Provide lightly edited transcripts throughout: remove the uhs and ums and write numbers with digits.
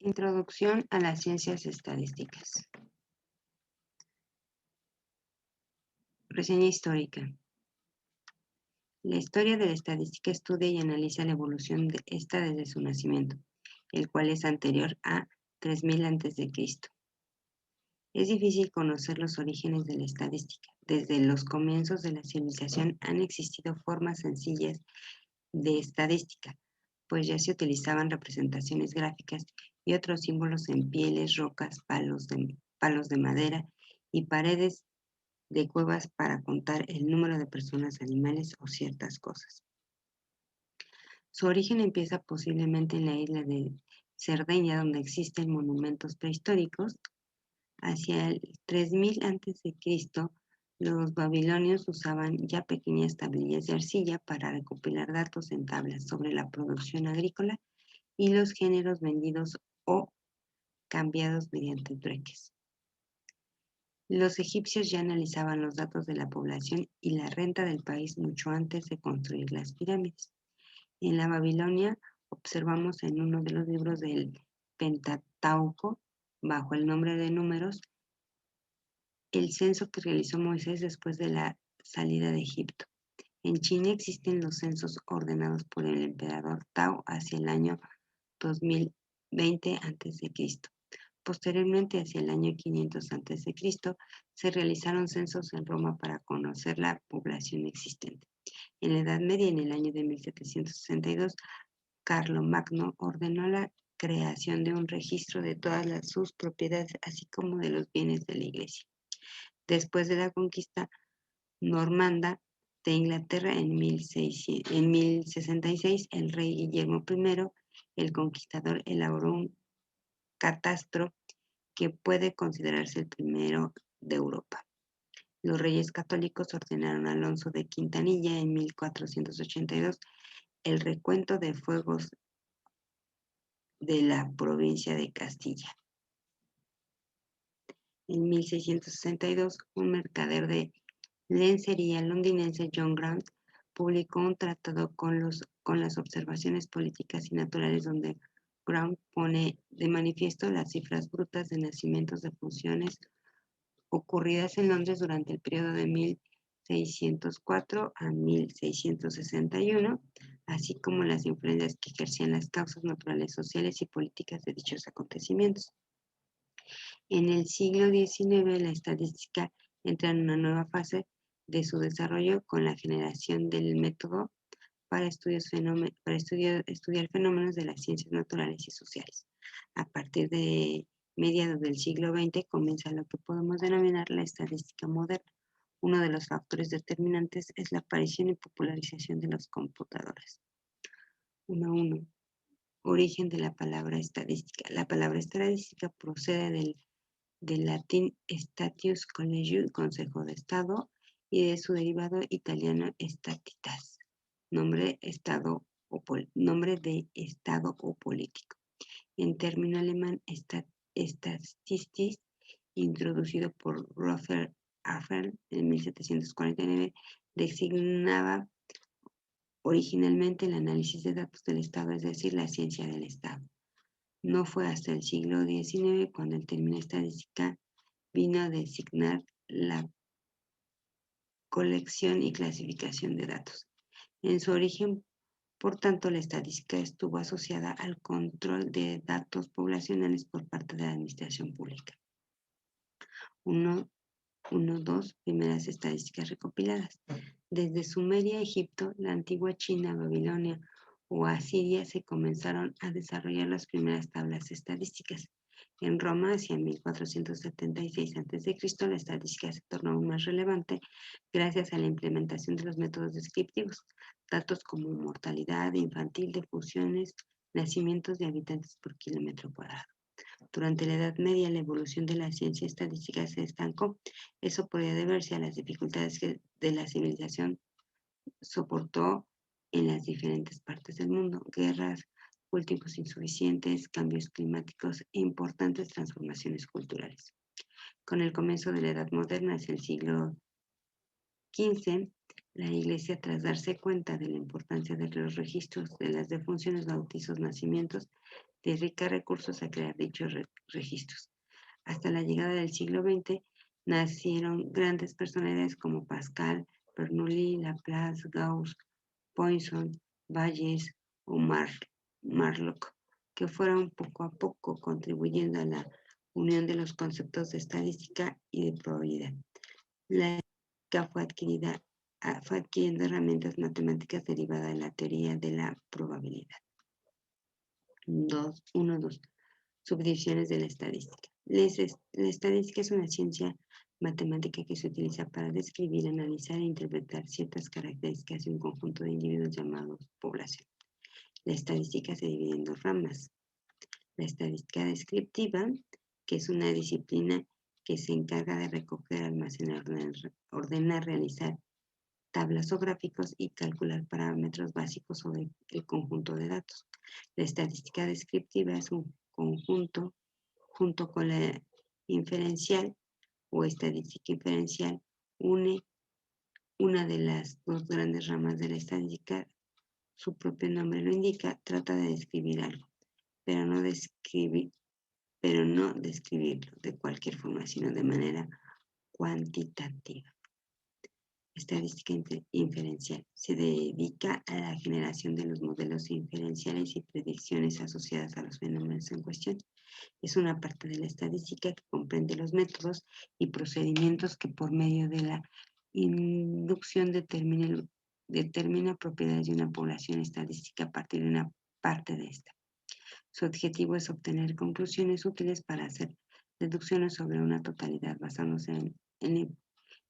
Introducción a las ciencias estadísticas. Reseña histórica. La historia de la estadística estudia y analiza la evolución de esta desde su nacimiento, el cual es anterior a 3000 a.C. Es difícil conocer los orígenes de la estadística. Desde los comienzos de la civilización han existido formas sencillas de estadística, pues ya se utilizaban representaciones gráficas y otros símbolos en pieles, rocas, palos de madera y paredes de cuevas para contar el número de personas, animales o ciertas cosas. Su origen empieza posiblemente en la isla de Cerdeña, donde existen monumentos prehistóricos. Hacia el 3000 a.C., los babilonios usaban ya pequeñas tablillas de arcilla para recopilar datos en tablas sobre la producción agrícola y los géneros vendidos o cambiados mediante trueques. Los egipcios ya analizaban los datos de la población y la renta del país mucho antes de construir las pirámides. En la Babilonia observamos en uno de los libros del Pentateuco, bajo el nombre de Números, el censo que realizó Moisés después de la salida de Egipto. En China existen los censos ordenados por el emperador Tao hacia el año 2020 a.C. Posteriormente, hacia el año 500 a.C., se realizaron censos en Roma para conocer la población existente. En la Edad Media, en el año de 1762, Carlomagno ordenó la creación de un registro de todas sus propiedades, así como de los bienes de la Iglesia. Después de la conquista normanda de Inglaterra en 1066, el rey Guillermo I, el Conquistador, elaboró un catastro que puede considerarse el primero de Europa. Los reyes católicos ordenaron a Alonso de Quintanilla en 1482 el recuento de fuegos de la provincia de Castilla. En 1662, un mercader de lencería londinense, John Grant, publicó un tratado con las observaciones políticas y naturales donde Grant pone de manifiesto las cifras brutas de nacimientos de funciones ocurridas en Londres durante el periodo de 1604 a 1661, así como las influencias que ejercían las causas naturales, sociales y políticas de dichos acontecimientos. En el siglo XIX, la estadística entra en una nueva fase de su desarrollo con la generación del método para estudiar fenómenos de las ciencias naturales y sociales. A partir de mediados del siglo XX comienza lo que podemos denominar la estadística moderna. Uno de los factores determinantes es la aparición y popularización de las computadoras. 1.1. Origen de la palabra estadística. La palabra estadística procede del latín statius collegium, Consejo de Estado, y de su derivado italiano statitas, nombre de Estado o político. En término alemán, Statistik, introducido por Robert Apfel en 1749, designaba originalmente el análisis de datos del Estado, es decir, la ciencia del Estado. No fue hasta el siglo XIX cuando el término estadística vino a designar la colección y clasificación de datos. En su origen, por tanto, la estadística estuvo asociada al control de datos poblacionales por parte de la administración pública. 1.2. Primeras estadísticas recopiladas. Desde Sumeria, Egipto, la antigua China, Babilonia o Asiria se comenzaron a desarrollar las primeras tablas estadísticas. En Roma, hacia 1476 a.C., la estadística se tornó aún más relevante gracias a la implementación de los métodos descriptivos, datos como mortalidad infantil, defunciones, nacimientos de habitantes por kilómetro cuadrado. Durante la Edad Media, la evolución de la ciencia estadística se estancó. Eso podía deberse a las dificultades que de la civilización soportó en las diferentes partes del mundo: guerras, cultivos insuficientes, cambios climáticos e importantes transformaciones culturales. Con el comienzo de la Edad Moderna, hacia el siglo XV, La Iglesia, tras darse cuenta de la importancia de los registros de las defunciones, bautizos, nacimientos, dedica recursos a crear dichos registros. Hasta la llegada del siglo XX, nacieron grandes personalidades como Pascal, Bernoulli, Laplace, Gauss, Poisson, Bayes o Marlock, que fueron poco a poco contribuyendo a la unión de los conceptos de estadística y de probabilidad. La estadística fue adquiriendo herramientas matemáticas derivadas de la teoría de la probabilidad. 2. Subdivisiones de la estadística. La estadística es una ciencia matemática que se utiliza para describir, analizar e interpretar ciertas características de un conjunto de individuos llamados población. La estadística se divide en dos ramas. La estadística descriptiva, que es una disciplina que se encarga de recoger, almacenar, ordenar, realizar tablas o gráficos y calcular parámetros básicos sobre el conjunto de datos. La estadística descriptiva es un conjunto, junto con la inferencial o estadística inferencial, une una de las dos grandes ramas de la estadística. Su propio nombre lo indica, trata de describir algo, pero no describirlo de cualquier forma, sino de manera cuantitativa. Estadística inferencial. Se dedica a la generación de los modelos inferenciales y predicciones asociadas a los fenómenos en cuestión. Es una parte de la estadística que comprende los métodos y procedimientos que por medio de la inducción determina propiedades de una población estadística a partir de una parte de esta. Su objetivo es obtener conclusiones útiles para hacer deducciones sobre una totalidad basándose en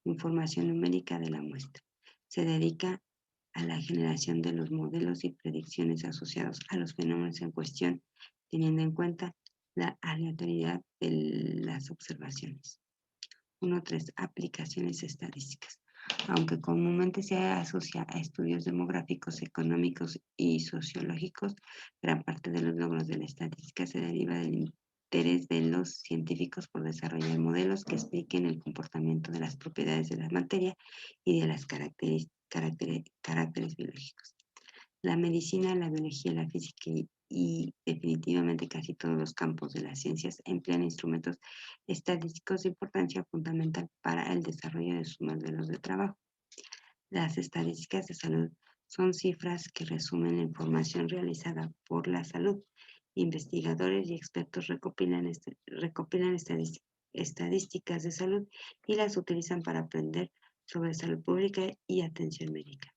información numérica de la muestra. Se dedica a la generación de los modelos y predicciones asociados a los fenómenos en cuestión, teniendo en cuenta la aleatoriedad de las observaciones. 1.3. Aplicaciones estadísticas. Aunque comúnmente se asocia a estudios demográficos, económicos y sociológicos, gran parte de los logros de la estadística se deriva del interés de los científicos por desarrollar modelos que expliquen el comportamiento de las propiedades de la materia y de las caracteres biológicos. La medicina, la biología, la física y definitivamente casi todos los campos de las ciencias emplean instrumentos estadísticos de importancia fundamental para el desarrollo de sus modelos de trabajo. Las estadísticas de salud son cifras que resumen la información realizada por la salud. Investigadores y expertos recopilan estadísticas de salud y las utilizan para aprender sobre salud pública y atención médica.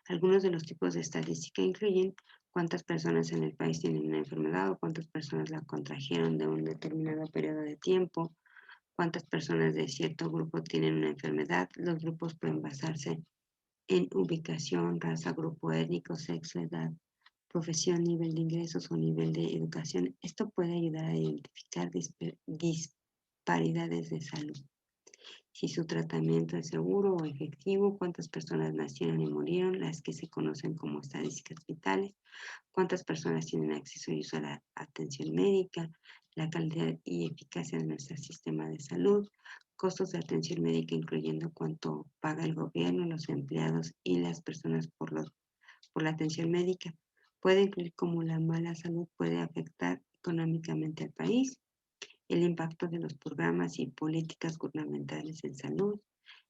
Algunos de los tipos de estadística incluyen cuántas personas en el país tienen una enfermedad o cuántas personas la contrajeron de un determinado periodo de tiempo, cuántas personas de cierto grupo tienen una enfermedad. Los grupos pueden basarse en ubicación, raza, grupo étnico, sexo, edad, profesión, nivel de ingresos o nivel de educación. Esto puede ayudar a identificar disparidades de salud. Si su tratamiento es seguro o efectivo, cuántas personas nacieron y murieron, las que se conocen como estadísticas vitales, cuántas personas tienen acceso y uso a la atención médica, la calidad y eficacia de nuestro sistema de salud, costos de atención médica incluyendo cuánto paga el gobierno, los empleados y las personas por la atención médica. Puede incluir cómo la mala salud puede afectar económicamente al país, el impacto de los programas y políticas gubernamentales en salud,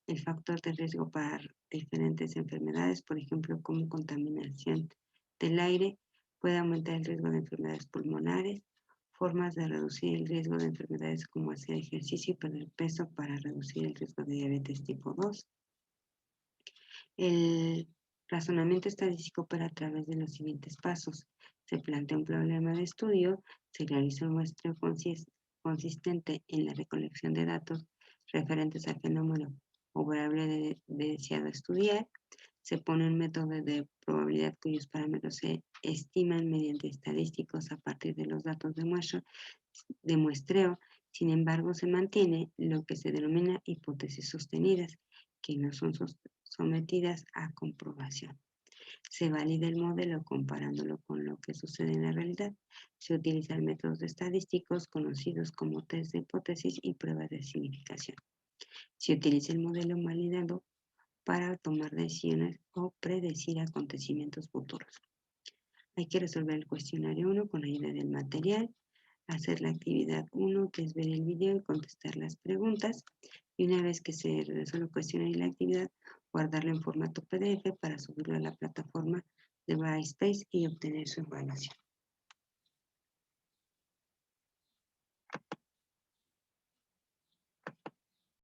el factor de riesgo para diferentes enfermedades, por ejemplo, como contaminación del aire, puede aumentar el riesgo de enfermedades pulmonares, formas de reducir el riesgo de enfermedades como hacer ejercicio y perder peso para reducir el riesgo de diabetes tipo 2. El razonamiento estadístico opera a través de los siguientes pasos. Se plantea un problema de estudio, se realiza un muestreo consistente en la recolección de datos referentes al fenómeno o variable deseado estudiar, se pone un método de probabilidad cuyos parámetros se estiman mediante estadísticos a partir de los datos de muestreo. Sin embargo, se mantiene lo que se denomina hipótesis sostenidas, que no son sometidas a comprobación. Se valida el modelo comparándolo con lo que sucede en la realidad. Se utilizan métodos estadísticos conocidos como test de hipótesis y pruebas de significación. Se utiliza el modelo validado para tomar decisiones o predecir acontecimientos futuros. Hay que resolver el cuestionario 1 con ayuda del material, hacer la actividad 1, que es ver el video y contestar las preguntas. Y una vez que se resuelve el cuestionario y la actividad, guardarlo en formato PDF para subirlo a la plataforma de Brightspace y obtener su evaluación.